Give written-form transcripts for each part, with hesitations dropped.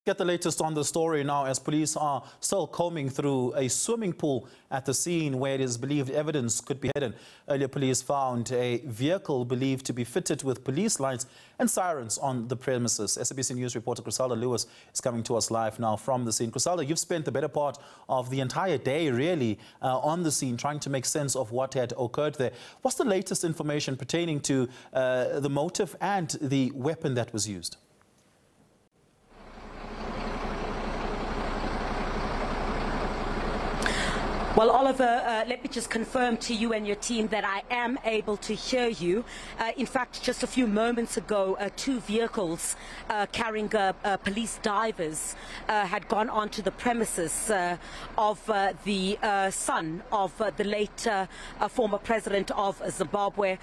Get the latest on the story now as police are still combing through a swimming pool at the scene where it is believed evidence could be hidden. Earlier, police found a vehicle believed to be fitted with police lights and sirens on the premises. SABC News reporter Chriselda Lewis is coming to us live now from the scene. Chriselda, you've spent the better part of the entire day really on the scene trying to make sense of what had occurred there. What's the latest information pertaining to the motive and the weapon that was used? Well, Oliver, let me just confirm to you and your team that I am able to hear you. In fact, just a few moments ago, two vehicles carrying police divers had gone onto the premises of the son of the late former president of Zimbabwe,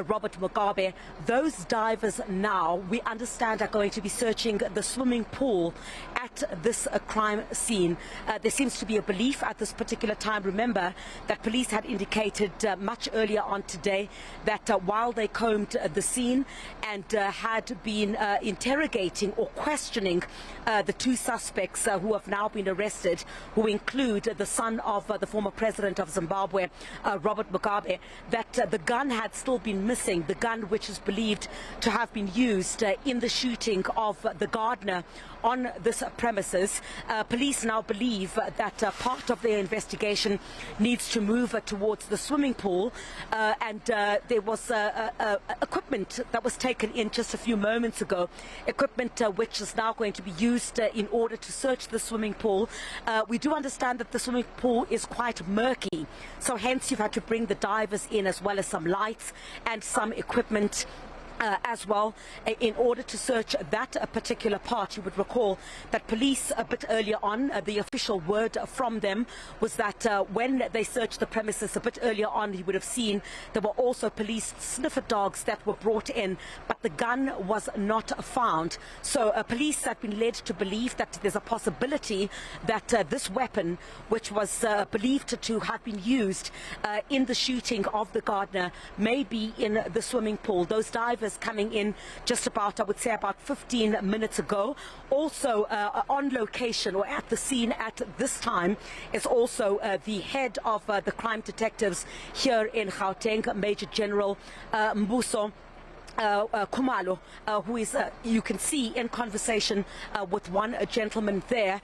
Robert Mugabe. Those divers now, we understand, are going to be searching the swimming pool at this crime scene. There seems to be a belief at this particular time. Remember that police had indicated much earlier on today that while they combed the scene and had been interrogating or questioning the two suspects who have now been arrested, who include the son of the former president of Zimbabwe, Robert Mugabe, that the gun had still been missing, the gun which is believed to have been used in the shooting of the gardener on this premises. Police now believe that part of their investigation needs to move towards the swimming pool, and there was equipment that was taken in just a few moments ago, equipment which is now going to be used in order to search the swimming pool. We do understand that the swimming pool is quite murky, so hence you've had to bring the divers in as well as some lights and some equipment as well in order to search that particular part. You would recall that police a bit earlier on, the official word from them was that when they searched the premises a bit earlier on, you would have seen there were also police sniffer dogs that were brought in, but the gun was not found. So police have been led to believe that there's a possibility that this weapon, which was believed to have been used in the shooting of the gardener, may be in the swimming pool. Those divers coming in just about, I would say, about 15 minutes ago. Also on location or at the scene at this time is also the head of the crime detectives here in Gauteng, Major General Mbuso Khumalo, who is, you can see, in conversation with one gentleman there.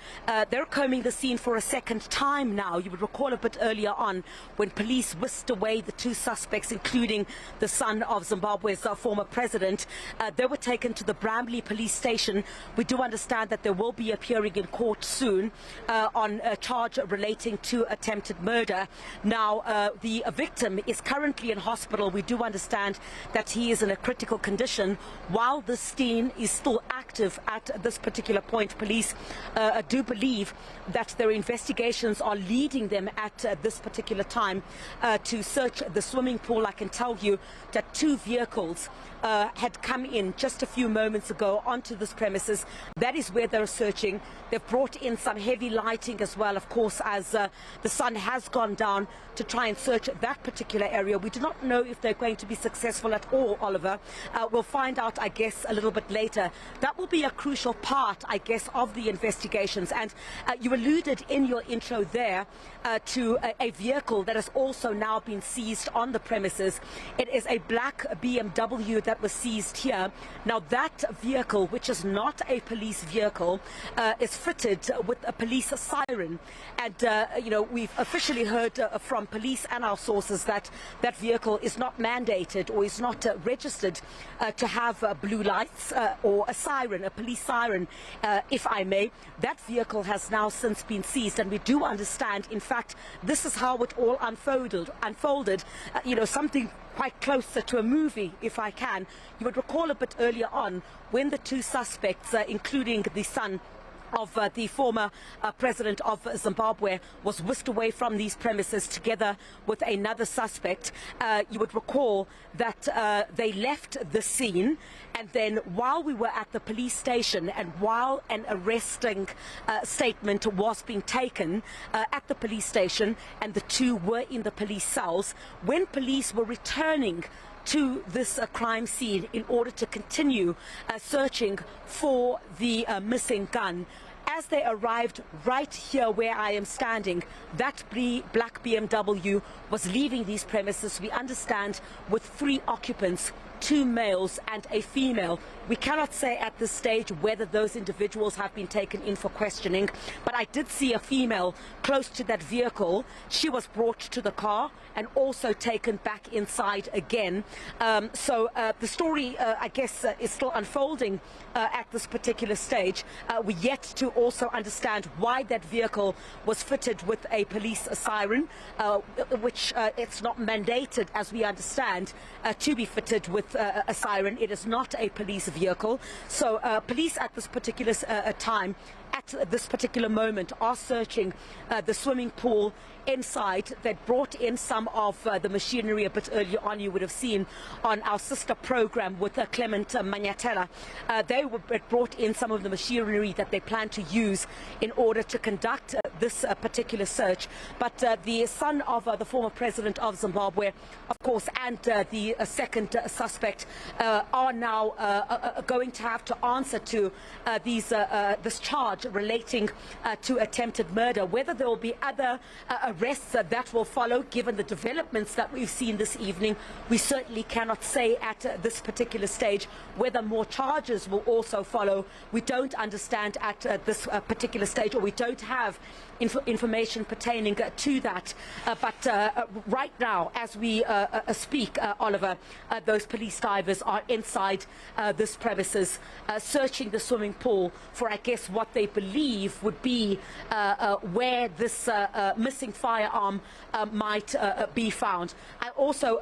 They're combing the scene for a second time now. You would recall a bit earlier on when police whisked away the two suspects, including the son of Zimbabwe's former president. They were taken to the Bramley police station. We do understand that they will be appearing in court soon on a charge relating to attempted murder. Now, the victim is currently in hospital. We do understand that he is in a critical condition. While the scene is still active at this particular point, police do believe that their investigations are leading them at this particular time to search the swimming pool. I can tell you that two vehicles had come in just a few moments ago onto this premises. That is where they're searching. They've brought in some heavy lighting as well, of course, as the sun has gone down, to try and search that particular area. We do not know if they're going to be successful at all, Oliver. We'll find out, I guess, a little bit later. That will be a crucial part, I guess, of the investigations. And you alluded in your intro there to a vehicle that has also now been seized on the premises. It is a black BMW that was seized here. Now, that vehicle, which is not a police vehicle, is fitted with a police siren. And, you know, we've officially heard from police and our sources that that vehicle is not mandated or is not registered to have blue lights or a siren, a police siren, if I may. That vehicle has now since been seized, and we do understand, in fact, this is how it all unfolded, you know, something quite closer to a movie, if I can. You would recall a bit earlier on when the two suspects, including the son of the former president of Zimbabwe, was whisked away from these premises together with another suspect. You would recall that they left the scene, and then while we were at the police station and while an arresting statement was being taken at the police station and the two were in the police cells, when police were returning to this crime scene in order to continue searching for the missing gun. As they arrived right here where I am standing, that black BMW was leaving these premises, we understand, with 3 occupants, 2 males and a female. We cannot say at this stage whether those individuals have been taken in for questioning, but I did see a female close to that vehicle. She was brought to the car and also taken back inside again. So the story, I guess, is still unfolding at this particular stage. We're yet to also understand why that vehicle was fitted with a police siren, which it's not mandated, as we understand, to be fitted with a siren. It is not a police vehicle. So police at this particular time, at this particular moment, are searching the swimming pool inside. They brought in some of the machinery a bit earlier on. You would have seen on our sister program with Clement Manyatela. They brought in some of the machinery that they plan to use in order to conduct this particular search. But the son of the former president of Zimbabwe, of course, and the second suspect are now going to have to answer to this charge relating to attempted murder. Whether there will be other arrests that will follow, given the developments that we've seen this evening, we certainly cannot say at this particular stage. Whether more charges will also follow, we don't understand at this particular stage, or we don't have information pertaining to that. But right now, as we speak, Oliver, those police divers are inside this premises, searching the swimming pool for, I guess, what they believe would be where this missing firearm might be found. I also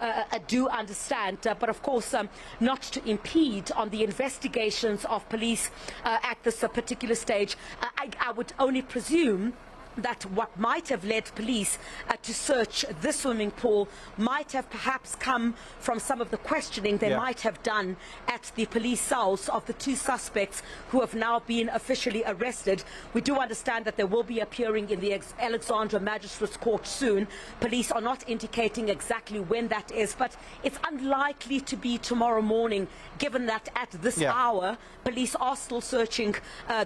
do understand, but of course not to impede on the investigations of police at this particular stage, I would only presume that what might have led police to search this swimming pool might have perhaps come from some of the questioning they might have done at the police cells of the 2 suspects who have now been officially arrested. We do understand that they will be appearing in the Alexandra Magistrates Court soon. Police are not indicating exactly when that is, but it's unlikely to be tomorrow morning, given that at this hour police are still searching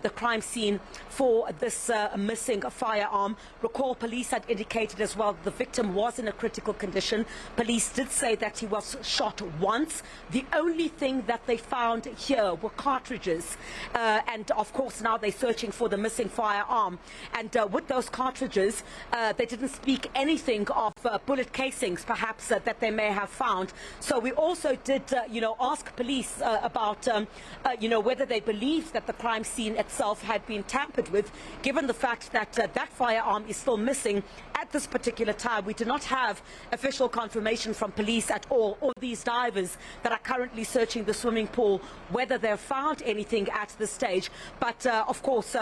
the crime scene for this missing firearm. Recall, police had indicated as well that the victim was in a critical condition. Police did say that he was shot once. The only thing that they found here were cartridges, and of course now they're searching for the missing firearm. And with those cartridges, they didn't speak anything of bullet casings, perhaps, that they may have found. So we also did, ask police about, whether they believed that the crime scene itself had been tampered with, given the fact that that firearm is still missing at this particular time. We do not have official confirmation from police at all, or these divers that are currently searching the swimming pool, whether they've found anything at this stage. But of course,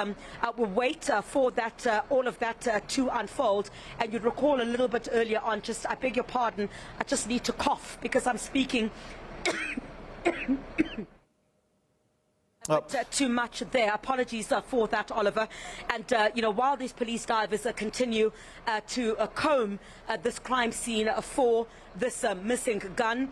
we'll wait for that, all of that to unfold. And you'd recall a little bit earlier on, I beg your pardon, I just need to cough because I'm speaking too much there. Apologies for that, Oliver. And while these police divers continue to comb this crime scene for this missing gun,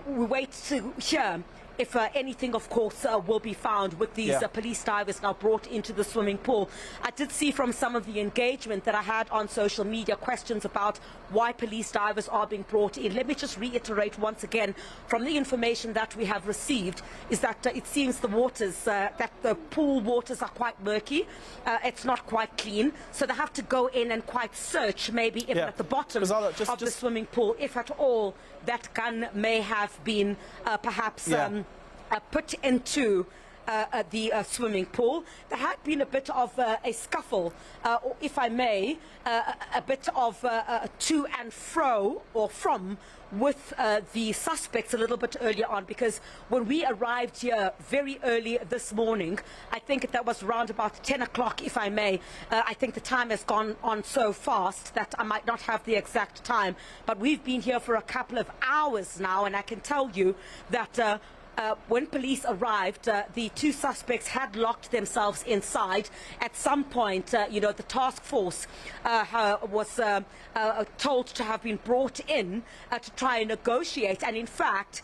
we wait to hear if anything, of course, will be found with these police divers now brought into the swimming pool. I did see from some of the engagement that I had on social media questions about why police divers are being brought in. Let me just reiterate once again, from the information that we have received, is that it seems the waters, that the pool waters are quite murky. It's not quite clean, so they have to go in and quite search, maybe even at the bottom of the swimming pool, if at all that gun may have been perhaps put into the swimming pool. There had been a bit of a scuffle, or if I may, a bit of to and fro, or from, with the suspects a little bit earlier on, because when we arrived here very early this morning, I think that was around about 10 o'clock, if I may. I think the time has gone on so fast that I might not have the exact time, but we've been here for a couple of hours now, and I can tell you that when police arrived, the two suspects had locked themselves inside. At some point, the task force was told to have been brought in to try and negotiate. And in fact,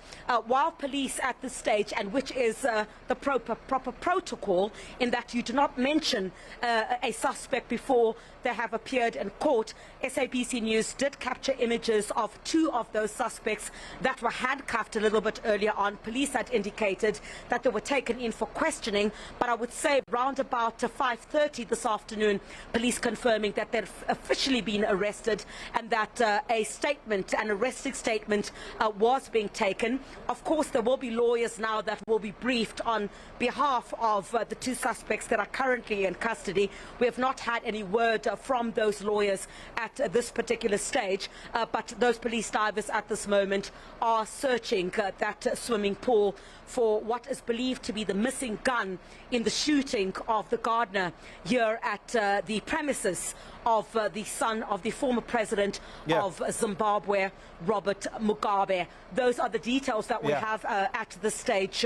while police at this stage, and which is the proper protocol, in that you do not mention a suspect before they have appeared in court, SABC News did capture images of two of those suspects that were handcuffed a little bit earlier on. Police had indicated that they were taken in for questioning, but I would say round about 5:30 this afternoon, police confirming that they'd officially been arrested and that an arresting statement was being taken. Of course, there will be lawyers now that will be briefed on behalf of the two suspects that are currently in custody. We have not had any word from those lawyers at this particular stage, but those police divers at this moment are searching that swimming pool for what is believed to be the missing gun in the shooting of the gardener here at the premises of the son of the former president of Zimbabwe, Robert Mugabe. Those are the details that we have at this stage.